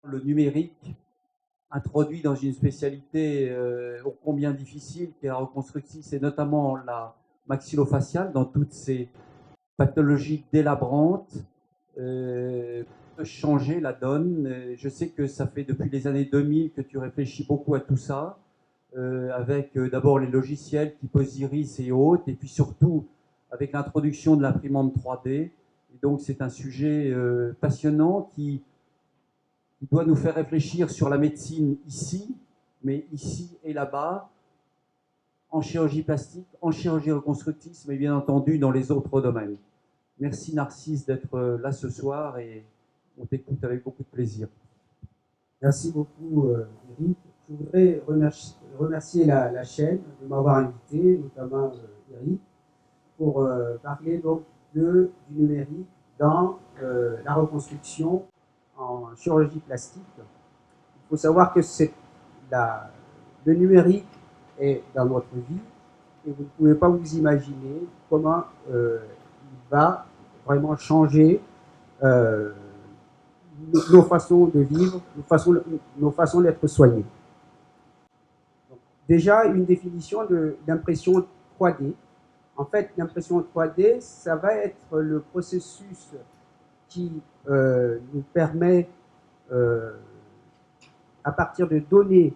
le numérique introduit dans une spécialité ô combien difficile qui est la reconstructive, c'est notamment la maxillofaciale dans toutes ces pathologies délabrantes, peut changer la donne. Je sais que ça fait depuis les années 2000 que tu réfléchis beaucoup à tout ça, avec d'abord les logiciels qui posent Iris et autres, et puis surtout avec l'introduction de l'imprimante 3D. Et donc c'est un sujet passionnant qui doit nous faire réfléchir sur la médecine ici, mais ici et là-bas, en chirurgie plastique, en chirurgie reconstructive, mais bien entendu dans les autres domaines. Merci Narcisse d'être là ce soir et on t'écoute avec beaucoup de plaisir. Merci beaucoup Eric. Je voudrais remercier la chaîne de m'avoir invité, notamment Eric, pour parler donc du numérique dans la reconstruction en chirurgie plastique. Il faut savoir que le numérique est dans notre vie et vous ne pouvez pas vous imaginer comment il va vraiment changer nos façons de vivre, nos façons d'être soignés. Donc, déjà, une définition d'impression 3D. En fait, l'impression 3D, ça va être le processus qui nous permet, à partir de données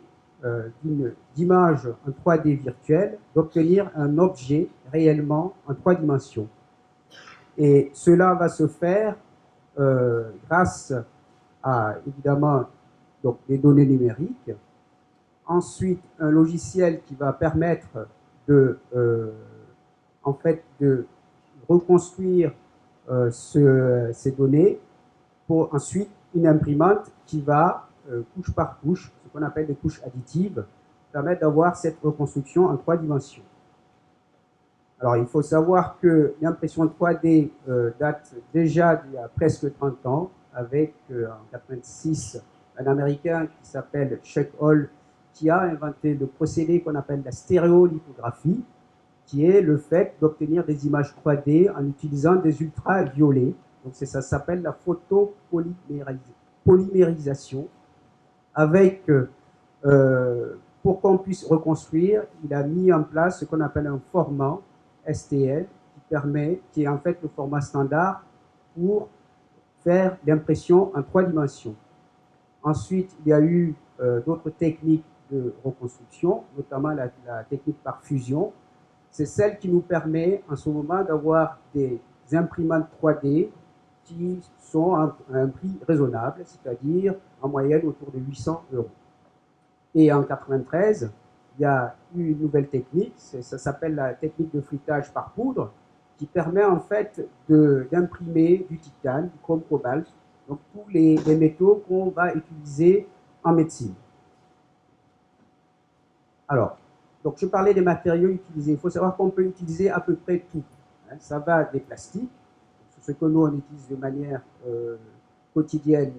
d'images en 3D virtuelles, d'obtenir un objet réellement en 3 dimensions. Et cela va se faire grâce à, évidemment, donc, des données numériques. Ensuite, un logiciel qui va permettre en fait, de reconstruire ces données pour ensuite une imprimante qui va, couche par couche, ce qu'on appelle des couches additives, permettre d'avoir cette reconstruction en 3 dimensions. Alors, il faut savoir que l'impression 3D date déjà d'il y a presque 30 ans, avec en 86 un Américain qui s'appelle Chuck Hall, qui a inventé le procédé qu'on appelle la stéréolithographie, qui est le fait d'obtenir des images 3D en utilisant des ultraviolets. Donc ça s'appelle la photopolymérisation. Avec, pour qu'on puisse reconstruire, il a mis en place ce qu'on appelle un format STL qui est en fait le format standard pour faire l'impression en 3 dimensions. Ensuite, il y a eu d'autres techniques de reconstruction, notamment la technique par fusion. C'est celle qui nous permet en ce moment d'avoir des imprimantes 3D qui sont à un prix raisonnable, c'est-à-dire en moyenne autour de 800 €. Et en 93, il y a eu une nouvelle technique, ça s'appelle la technique de floutage par poudre, qui permet en fait d'imprimer du titane, du chrome cobalt, donc tous les métaux qu'on va utiliser en médecine. Alors, donc je parlais des matériaux utilisés. Il faut savoir qu'on peut utiliser à peu près tout. Ça va des plastiques, ce que nous on utilise de manière quotidienne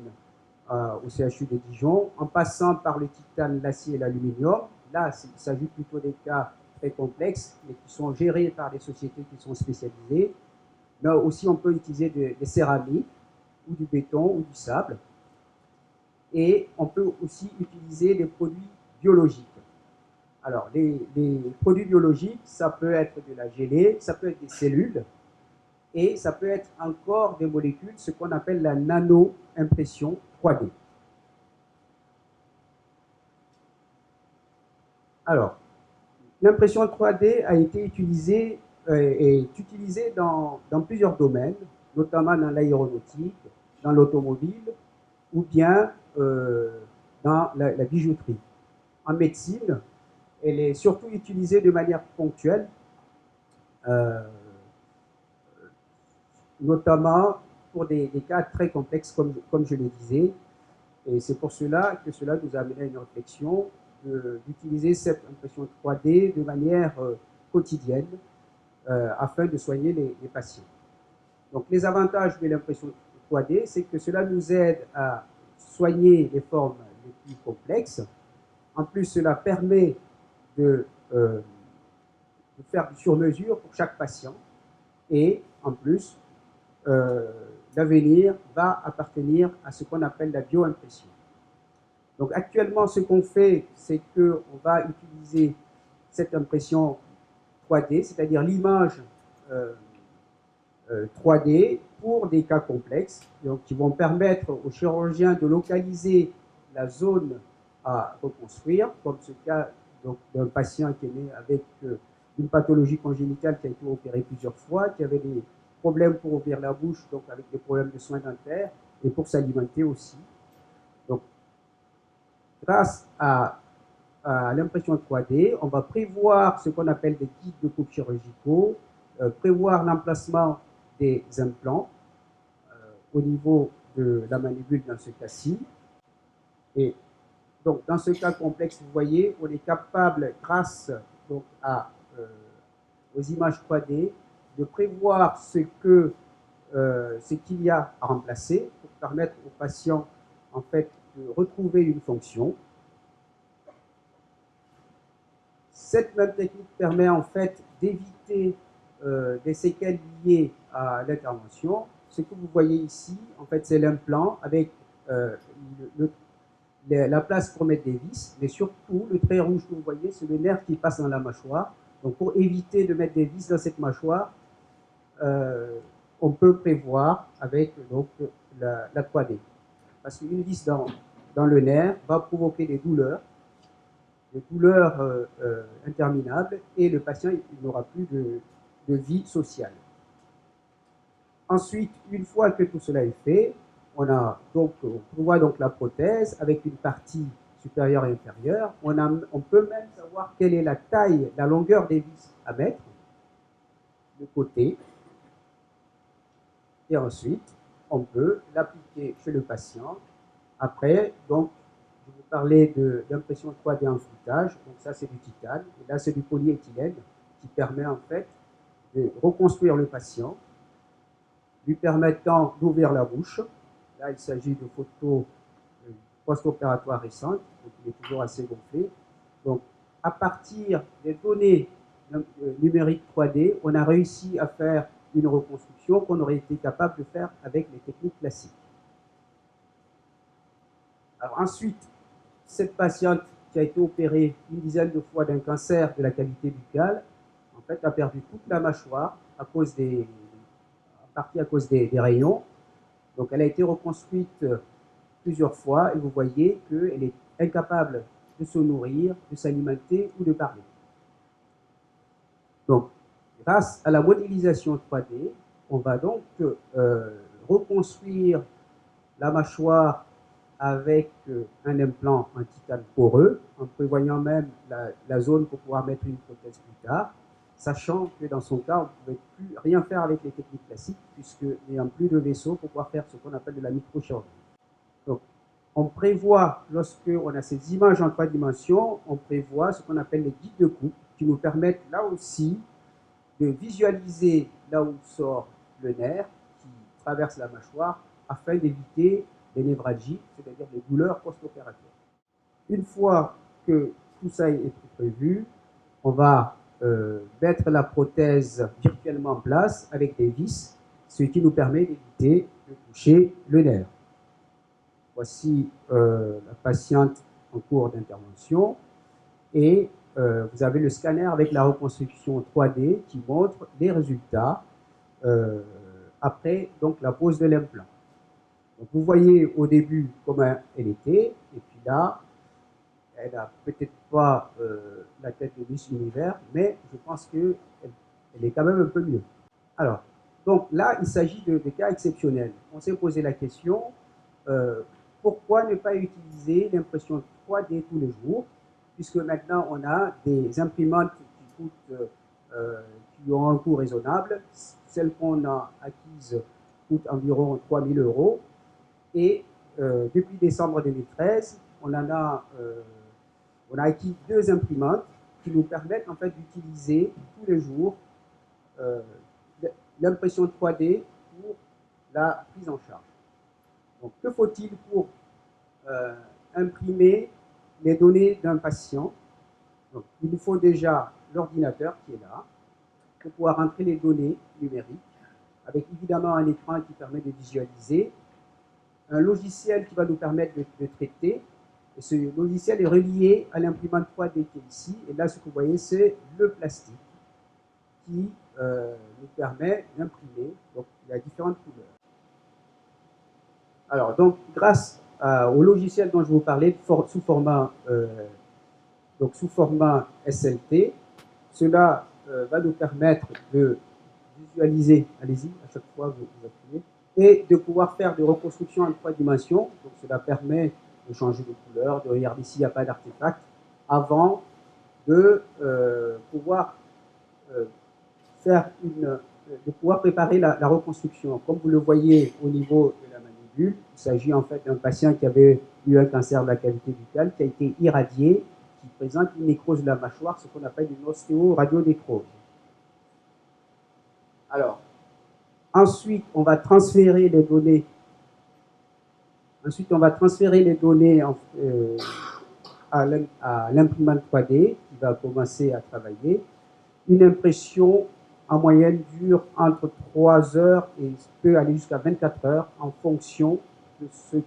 au CHU de Dijon, en passant par le titane, l'acier et l'aluminium. Là, il s'agit plutôt des cas très complexes, mais qui sont gérés par des sociétés qui sont spécialisées. Mais aussi, on peut utiliser des céramiques, ou du béton, ou du sable. Et on peut aussi utiliser des produits biologiques. Alors, les produits biologiques, ça peut être de la gelée, ça peut être des cellules, et ça peut être encore des molécules, ce qu'on appelle la nano-impression 3D. Alors, l'impression 3D a été utilisée, est utilisée dans plusieurs domaines, notamment dans l'aéronautique, dans l'automobile, ou bien dans la bijouterie. En médecine, elle est surtout utilisée de manière ponctuelle, notamment pour des cas très complexes, comme je le disais. Et c'est pour cela que cela nous a amené à une réflexion d'utiliser cette impression 3D de manière quotidienne afin de soigner les patients. Donc les avantages de l'impression 3D, c'est que cela nous aide à soigner les formes les plus complexes. En plus, cela permet de faire du sur-mesure pour chaque patient. Et en plus, l'avenir va appartenir à ce qu'on appelle la bioimpression. Donc actuellement, ce qu'on fait, c'est qu'on va utiliser cette impression 3D, c'est-à-dire l'image 3D pour des cas complexes, donc qui vont permettre aux chirurgiens de localiser la zone à reconstruire, comme ce cas d'un patient qui est né avec une pathologie congénitale qui a été opérée plusieurs fois, qui avait des problèmes pour ouvrir la bouche, donc avec des problèmes de soins dentaires, et pour s'alimenter aussi. Donc, grâce à l'impression 3D, on va prévoir ce qu'on appelle des guides de coupe chirurgicaux, prévoir l'emplacement des implants au niveau de la mandible dans ce cas-ci. Et donc, dans ce cas complexe, vous voyez, on est capable, grâce donc, aux images 3D, de prévoir ce qu'il y a à remplacer pour permettre aux patients en fait, de retrouver une fonction. Cette même technique permet en fait d'éviter des séquelles liées à l'intervention. Ce que vous voyez ici, en fait, c'est l'implant avec la place pour mettre des vis, mais surtout, le trait rouge que vous voyez, c'est le nerf qui passe dans la mâchoire. Donc, pour éviter de mettre des vis dans cette mâchoire, on peut prévoir avec donc, la 3D. Parce qu'une vis dans le nerf va provoquer des douleurs interminables, et le patient n'aura plus de vie sociale. Ensuite, une fois que tout cela est fait, on voit donc la prothèse avec une partie supérieure et inférieure. On peut même savoir quelle est la taille, la longueur des vis à mettre, le côté, et ensuite, on peut l'appliquer chez le patient. Après, donc, je vous parlais d'impression 3D en floutage, donc ça c'est du titane, et là c'est du polyéthylène qui permet en fait de reconstruire le patient, lui permettant d'ouvrir la bouche. Là il s'agit de photos post-opératoires récentes, donc il est toujours assez gonflé. Donc à partir des données numériques 3D, on a réussi à faire une reconstruction qu'on aurait été capable de faire avec les techniques classiques. Alors ensuite, cette patiente qui a été opérée une dizaine de fois d'un cancer de la cavité buccale, en fait, a perdu toute la mâchoire en partie à cause des rayons. Donc, elle a été reconstruite plusieurs fois, et vous voyez qu'elle est incapable de se nourrir, de s'alimenter ou de parler. Donc, grâce à la modélisation 3D, on va donc reconstruire la mâchoire avec un implant en titane poreux, en prévoyant même la zone pour pouvoir mettre une prothèse plus tard, sachant que dans son cas, on ne pouvait plus rien faire avec les techniques classiques, puisque n'ayant plus de vaisseau pour pouvoir faire ce qu'on appelle de la microchirurgie. Donc, on prévoit, lorsqu'on a ces images en 3 dimensions, on prévoit ce qu'on appelle les guides de coupe, qui nous permettent là aussi de visualiser là où sort le nerf qui traverse la mâchoire, afin d'éviter les névralgies, c'est-à-dire les douleurs post-opératoires. Une fois que tout ça est prévu, on va mettre la prothèse virtuellement en place avec des vis, ce qui nous permet d'éviter de toucher le nerf. Voici la patiente en cours d'intervention, et vous avez le scanner avec la reconstruction 3D qui montre les résultats après donc, la pose de l'implant. Donc vous voyez au début comment elle était, et puis là, elle n'a peut-être pas la tête de Miss Univers, mais je pense qu'elle est quand même un peu mieux. Alors, donc là, il s'agit de cas exceptionnels. On s'est posé la question, pourquoi ne pas utiliser l'impression 3D tous les jours, puisque maintenant on a des imprimantes qui ont un coût raisonnable. Celles qu'on a acquises coûtent environ 3 000 €. Et depuis décembre 2013, on a acquis 2 imprimantes qui nous permettent en fait d'utiliser tous les jours l'impression 3D pour la prise en charge. Donc, que faut-il pour imprimer les données d'un patient? Donc, il nous faut déjà l'ordinateur qui est là pour pouvoir entrer les données numériques, avec évidemment un écran qui permet de visualiser, un logiciel qui va nous permettre de traiter Et ce logiciel est relié à l'imprimante 3D qui est ici. Et là, ce que vous voyez, c'est le plastique qui nous permet d'imprimer. Donc, il y a différentes couleurs. Alors, donc, grâce au logiciel dont je vous parlais, sous format SLT, cela va nous permettre de visualiser, allez-y, à chaque fois vous appuyez, et de pouvoir faire des reconstructions en 3 dimensions. Donc, cela permet de changer de couleur, de regarder s'il n'y a pas d'artefact, avant de pouvoir de pouvoir préparer la reconstruction. Comme vous le voyez au niveau de la mandibule, il s'agit en fait d'un patient qui avait eu un cancer de la cavité buccale, qui a été irradié, qui présente une nécrose de la mâchoire, ce qu'on appelle une ostéoradionécrose. Alors, ensuite, on va transférer les données. Ensuite, on va transférer les données à l'imprimante 3D qui va commencer à travailler. Une impression en moyenne dure entre 3 heures et peut aller jusqu'à 24 heures en fonction de ce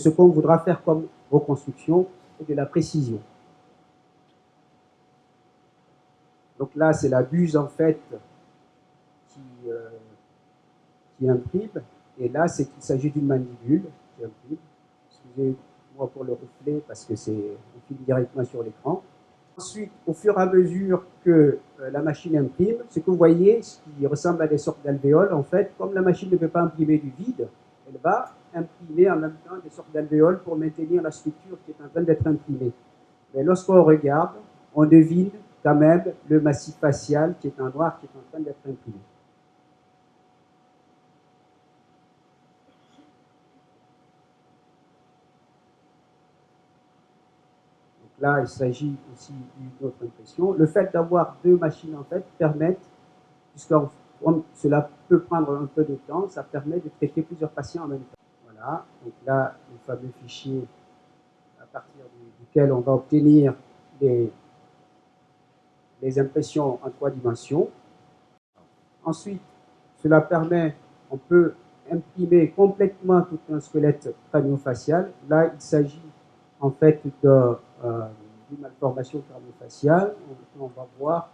qu'on voudra faire comme reconstruction et de la précision. Donc là, c'est la buse en fait qui imprime. Et là, il s'agit d'une mandibule qui imprime. Excusez-moi pour le reflet parce que on filme directement sur l'écran. Ensuite, au fur et à mesure que la machine imprime, ce que vous voyez, ce qui ressemble à des sortes d'alvéoles, en fait, comme la machine ne peut pas imprimer du vide, elle va imprimer en même temps des sortes d'alvéoles pour maintenir la structure qui est en train d'être imprimée. Mais lorsqu'on regarde, on devine quand même le massif facial qui est en noir, qui est en train d'être imprimé. Là, il s'agit aussi d'une autre impression. Le fait d'avoir 2 machines, en fait, permet, puisque cela peut prendre un peu de temps, ça permet de traiter plusieurs patients en même temps. Voilà, donc là, le fameux fichier à partir duquel on va obtenir les impressions en 3 dimensions. Ensuite, cela permet, on peut imprimer complètement tout un squelette crânio-facial. Là, il s'agit en fait d'une malformation crânio-faciale. On va voir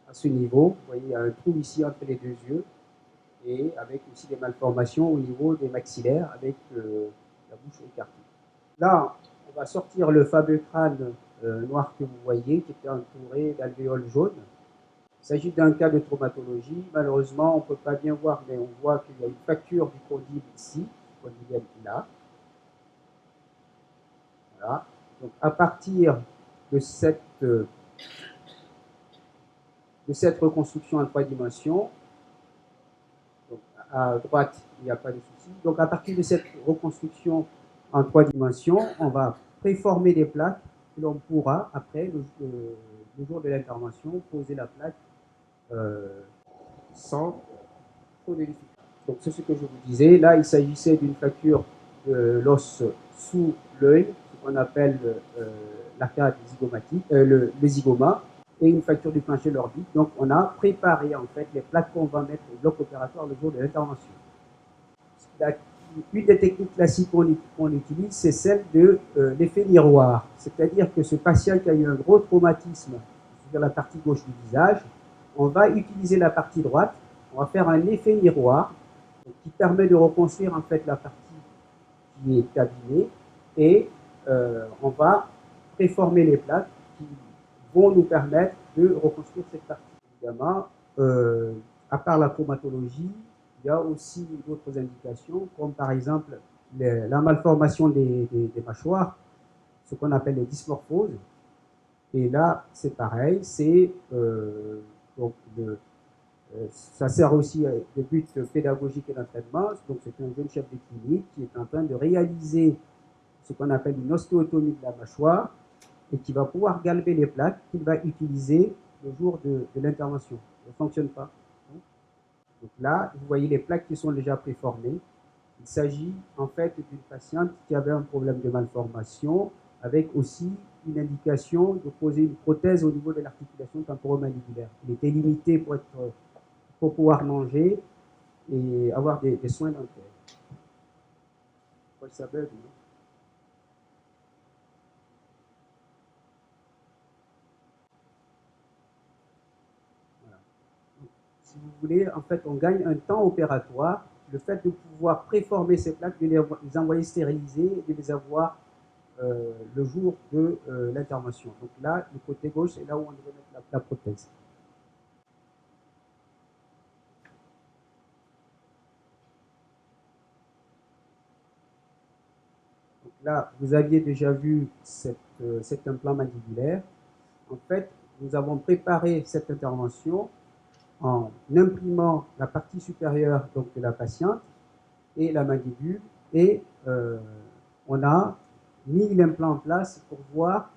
à ce niveau, vous voyez, il y a un trou ici entre les 2 yeux, et avec aussi des malformations au niveau des maxillaires, avec la bouche écartée. Là, on va sortir le fameux crâne noir que vous voyez, qui était entouré d'alvéoles jaunes. Il s'agit d'un cas de traumatologie. Malheureusement, on ne peut pas bien voir, mais on voit qu'il y a une fracture du condyle ici, condylienne là. Voilà. Donc, à partir de cette reconstruction en 3 dimensions, donc à droite, il n'y a pas de souci. Donc, à partir de cette reconstruction en 3 dimensions, on va préformer des plaques que l'on pourra, après, le jour de l'intervention, poser la plaque sans trop de difficulté. Donc, c'est ce que je vous disais. Là, il s'agissait d'une fracture de l'os sous l'œil, ce qu'on appelle l'arcade zygomatique, le zygoma, et une fracture du plancher lordique. Donc, on a préparé en fait les plaques qu'on va mettre au bloc opératoire le jour de l'intervention. Une des techniques classiques qu'on utilise, c'est celle de l'effet miroir. C'est-à-dire que ce patient qui a eu un gros traumatisme sur la partie gauche du visage, on va utiliser la partie droite, on va faire un effet miroir qui permet de reconstruire en fait la partie qui est abîmée, et on va préformer les plaques qui vont nous permettre de reconstruire cette partie. Évidemment, à part la traumatologie, il y a aussi d'autres indications, comme par exemple la malformation des mâchoires, ce qu'on appelle les dysmorphoses. Et là, c'est pareil, ça sert aussi de but pédagogique et d'entraînement. Donc, c'est un jeune chef de clinique qui est en train de réaliser ce qu'on appelle une ostéotomie de la mâchoire et qui va pouvoir galber les plaques qu'il va utiliser le jour de l'intervention. Ça ne fonctionne pas. Donc là, vous voyez les plaques qui sont déjà préformées. Il s'agit en fait d'une patiente qui avait un problème de malformation avec aussi une indication de poser une prothèse au niveau de l'articulation temporomandibulaire. Il était limité pour pouvoir manger et avoir des soins dentaires. crois que ça bug. Non? Voilà. Donc, si vous voulez, en fait, on gagne un temps opératoire. Le fait de pouvoir préformer ces plaques, de les envoyer stérilisées et de les avoir le jour de l'intervention. Donc là, le côté gauche, c'est là où on devrait mettre la prothèse. Donc là, vous aviez déjà vu cet implant mandibulaire. En fait, nous avons préparé cette intervention en imprimant la partie supérieure donc, de la patiente et la mandibule, et on a mis l'implant en place pour voir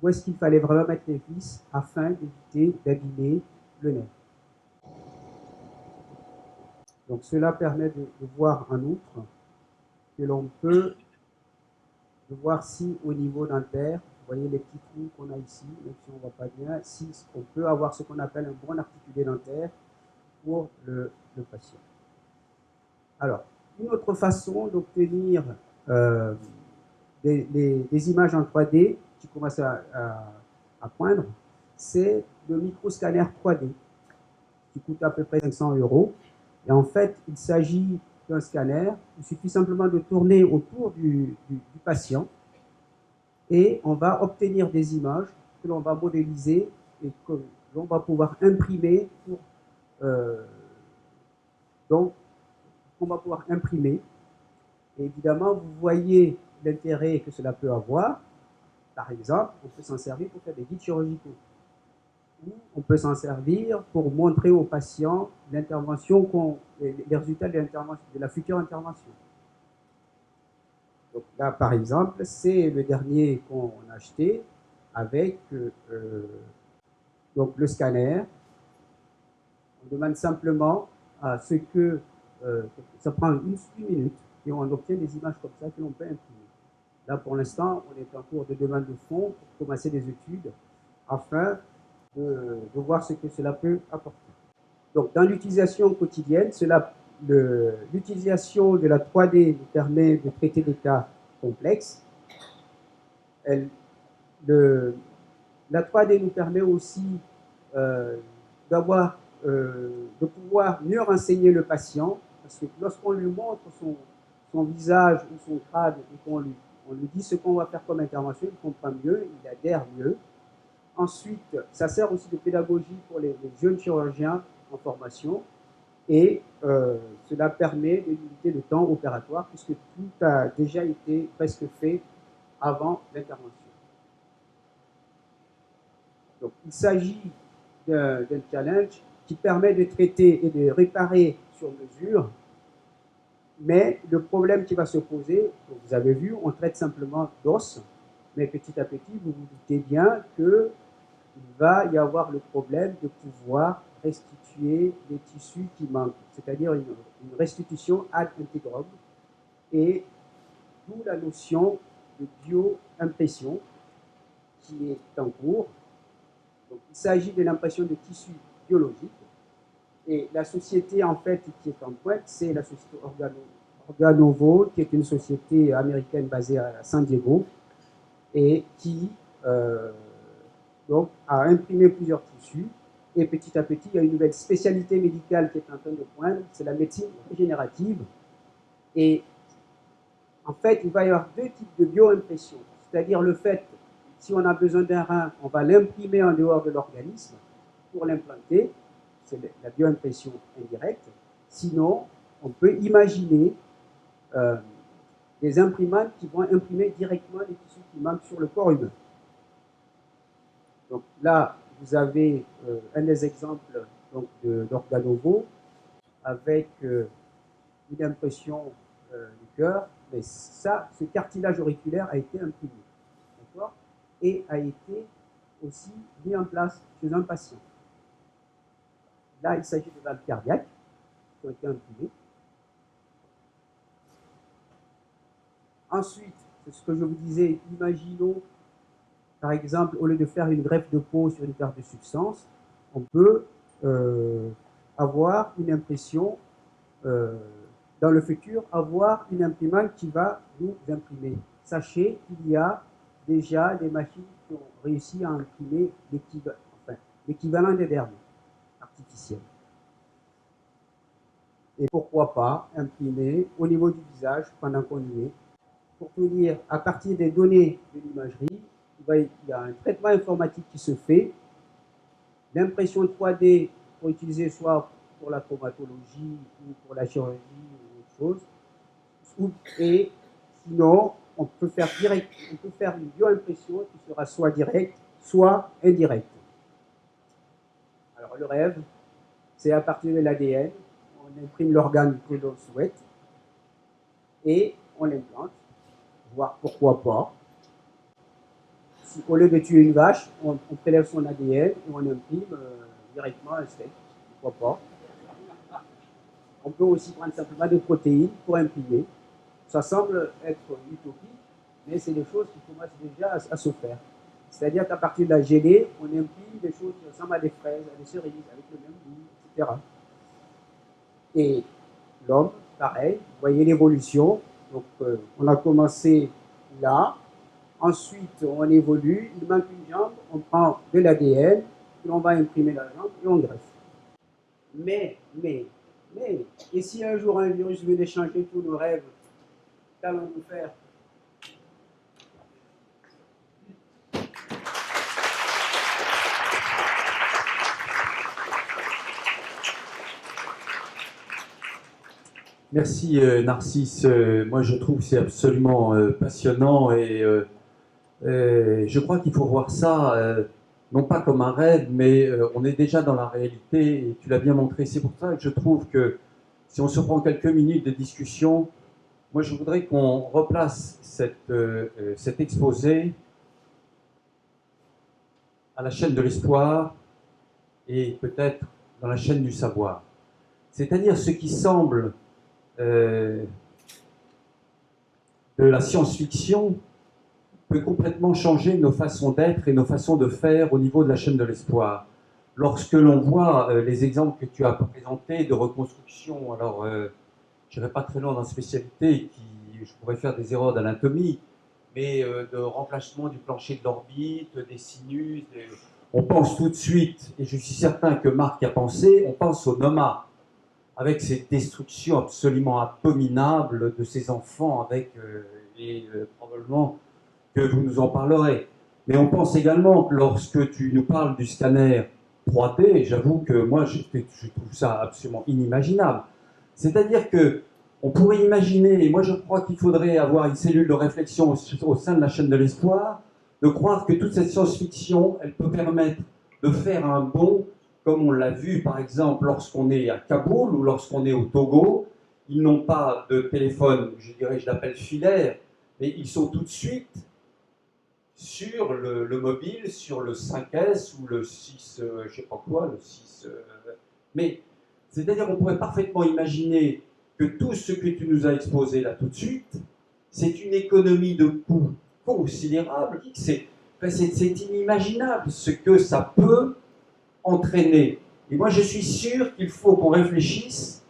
où est-ce qu'il fallait vraiment mettre les vis afin d'éviter d'abîmer le nerf. Donc cela permet de voir en outre que l'on peut voir si au niveau dentaire, vous voyez les petits trous qu'on a ici, même si on ne voit pas bien, si on peut avoir ce qu'on appelle un bon articulé dentaire pour le patient. Alors, une autre façon d'obtenir des images en 3D qui commencent à poindre, c'est le microscanner 3D qui coûte à peu près 500 €. Et en fait, il s'agit d'un scanner. Il suffit simplement de tourner autour du patient et on va obtenir des images que l'on va modéliser et que l'on va pouvoir imprimer pour, donc, qu'on va pouvoir imprimer. Et évidemment, vous voyez l'intérêt que cela peut avoir. Par exemple, on peut s'en servir pour faire des guides chirurgicaux. Ou on peut s'en servir pour montrer aux patients l'intervention, les résultats de la future intervention. Donc là, par exemple, c'est le dernier qu'on a acheté avec donc le scanner. On demande simplement à ce que ça prend une minute et on obtient des images comme ça que l'on peut imprimer. Là, pour l'instant, on est en cours de demande de fonds pour commencer des études afin de voir ce que cela peut apporter. Donc, dans l'utilisation quotidienne, l'utilisation de la 3D nous permet de traiter des cas complexes. La 3D nous permet aussi de pouvoir mieux renseigner le patient, parce que lorsqu'on lui montre son visage ou son crâne et qu'on lui dit ce qu'on va faire comme intervention, il comprend mieux, il adhère mieux. Ensuite, ça sert aussi de pédagogie pour les jeunes chirurgiens en formation et cela permet de limiter le temps opératoire puisque tout a déjà été presque fait avant l'intervention. Donc, il s'agit d'un challenge qui permet de traiter et de réparer sur mesure, mais le problème qui va se poser, vous avez vu, on traite simplement d'os, mais petit à petit, vous vous doutez bien qu'il va y avoir le problème de pouvoir restituer les tissus qui manquent, c'est-à-dire une restitution ad integrum, et d'où la notion de bioimpression qui est en cours. Donc, il s'agit de l'impression de tissus biologiques. Et la société, en fait, qui est en pointe, c'est la société Organovo, qui est une société américaine basée à San Diego, et qui donc, a imprimé plusieurs tissus. Et petit à petit, il y a une nouvelle spécialité médicale qui est en train de poindre, c'est la médecine régénérative. Et en fait, il va y avoir deux types de bioimpression. C'est-à-dire le fait, si on a besoin d'un rein, on va l'imprimer en dehors de l'organisme pour l'implanter. C'est la bioimpression indirecte. Sinon, on peut imaginer des imprimantes qui vont imprimer directement les tissus qui manquent sur le corps humain. Donc là, vous avez un des exemples d'Organovo avec une impression du cœur, mais ça, ce cartilage auriculaire a été imprimé, d'accord, et a été aussi mis en place chez un patient. Là, il s'agit de valves cardiaques qui ont été imprimées. Ensuite, c'est ce que je vous disais, imaginons, par exemple, au lieu de faire une greffe de peau sur une perte de substance, on peut avoir une impression dans le futur, avoir une imprimante qui va nous imprimer. Sachez qu'il y a déjà des machines qui ont réussi à imprimer l'équivalent des derniers artificiels. Et pourquoi pas imprimer au niveau du visage pendant qu'on y est. Pour tout dire, à partir des données de l'imagerie, il y a un traitement informatique qui se fait. L'impression 3D pour utiliser soit pour la chromatologie ou pour la chirurgie ou autre chose. Et sinon, on peut faire une bioimpression qui sera soit directe, soit indirecte. Alors le rêve, c'est à partir de l'ADN, on imprime l'organe que l'on souhaite et on l'implante, voire pourquoi pas. Si, au lieu de tuer une vache, on prélève son ADN et on imprime directement un steak, pourquoi pas. On peut aussi prendre simplement des protéines pour imprimer. Ça semble être utopique, mais c'est des choses qui commencent déjà à se faire. C'est-à-dire qu'à partir de la gelée, on imprime des choses qui ressemblent à des fraises, à des cerises, avec le même goût, etc. Et l'homme, pareil, vous voyez l'évolution. Donc, on a commencé là, ensuite on évolue, il manque une jambe, on prend de l'ADN, puis on va imprimer la jambe et on greffe. Mais, et si un jour un virus venait changer tous nos rêves, qu'allons-nous faire? Merci Narcisse. Moi je trouve que c'est absolument passionnant et je crois qu'il faut voir ça non pas comme un rêve, mais on est déjà dans la réalité et tu l'as bien montré. C'est pour ça que je trouve que si on se prend quelques minutes de discussion, moi je voudrais qu'on replace cet exposé à la chaîne de l'espoir et peut-être dans la chaîne du savoir. C'est-à-dire ce qui semble de la science-fiction peut complètement changer nos façons d'être et nos façons de faire au niveau de la chaîne de l'espoir. Lorsque l'on voit les exemples que tu as présentés de reconstruction, alors je n'irai pas très loin dans la spécialité, je pourrais faire des erreurs d'anatomie, mais de remplacement du plancher de l'orbite, des sinus, on pense tout de suite, et je suis certain que Marc a pensé, on pense au Noma, avec cette destruction absolument abominable de ces enfants, et probablement que vous nous en parlerez. Mais on pense également que lorsque tu nous parles du scanner 3D, j'avoue que moi je trouve ça absolument inimaginable. C'est-à-dire que on pourrait imaginer, et moi je crois qu'il faudrait avoir une cellule de réflexion au sein de la chaîne de l'espoir, de croire que toute cette science-fiction, elle peut permettre de faire un bond comme on l'a vu par exemple lorsqu'on est à Kaboul ou lorsqu'on est au Togo. Ils n'ont pas de téléphone, je dirais, je l'appelle filaire, mais ils sont tout de suite sur le mobile, sur le 5S ou le 6, je ne sais pas quoi, le 6. Mais c'est-à-dire qu'on pourrait parfaitement imaginer que tout ce que tu nous as exposé là tout de suite, c'est une économie de coûts considérable. C'est inimaginable ce que ça peut entraîner. Et moi, je suis sûr qu'il faut qu'on réfléchisse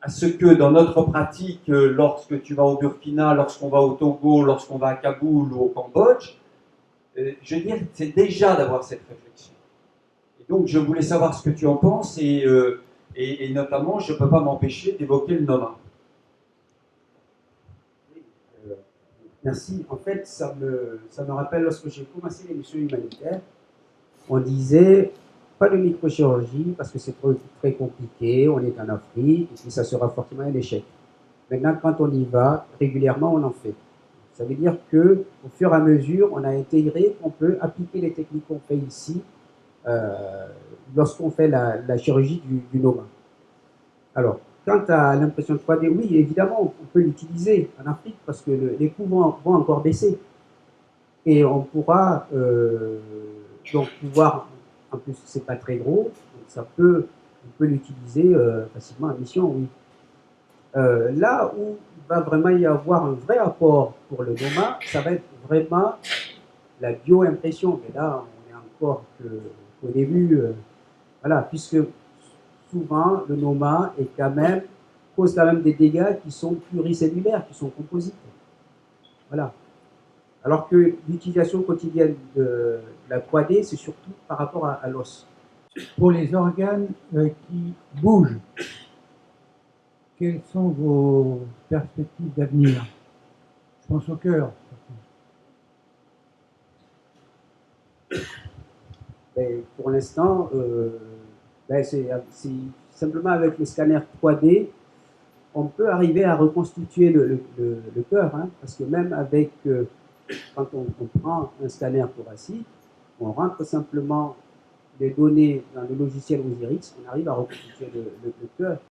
à ce que dans notre pratique, lorsque tu vas au Burkina, lorsqu'on va au Togo, lorsqu'on va à Kaboul ou au Cambodge, je veux dire, c'est déjà d'avoir cette réflexion. Et donc, je voulais savoir ce que tu en penses et notamment, je ne peux pas m'empêcher d'évoquer le Noma. Merci. En fait, ça me rappelle lorsque j'ai commencé l'émission humanitaire, on disait pas de microchirurgie parce que c'est très compliqué, on est en Afrique, et ça sera forcément un échec. Maintenant, quand on y va, régulièrement, on en fait. Ça veut dire que, au fur et à mesure, on a intégré qu'on peut appliquer les techniques qu'on fait ici lorsqu'on fait la chirurgie du Noma. Alors, quant à l'impression 3D, oui, évidemment, on peut l'utiliser en Afrique parce que les coûts vont encore baisser. Et on pourra donc pouvoir, en plus c'est pas très gros, donc on peut l'utiliser facilement en mission, oui. Là où il va vraiment y avoir un vrai apport pour le Noma, ça va être vraiment la bioimpression. Mais là, on est encore au début, voilà, puisque souvent le Noma est quand même cause quand même des dégâts qui sont pluricellulaires, qui sont composites. Voilà. Alors que l'utilisation quotidienne de la 3D, c'est surtout par rapport à l'os. Pour les organes qui bougent, quelles sont vos perspectives d'avenir? Je pense au cœur. Ben, pour l'instant, ben, c'est simplement avec les scanners 3D, on peut arriver à reconstituer le cœur, hein, parce que même avec, quand on prend un scanner thoracique, on rentre simplement les données dans le logiciel Osiris, on arrive à reconstituer le cœur.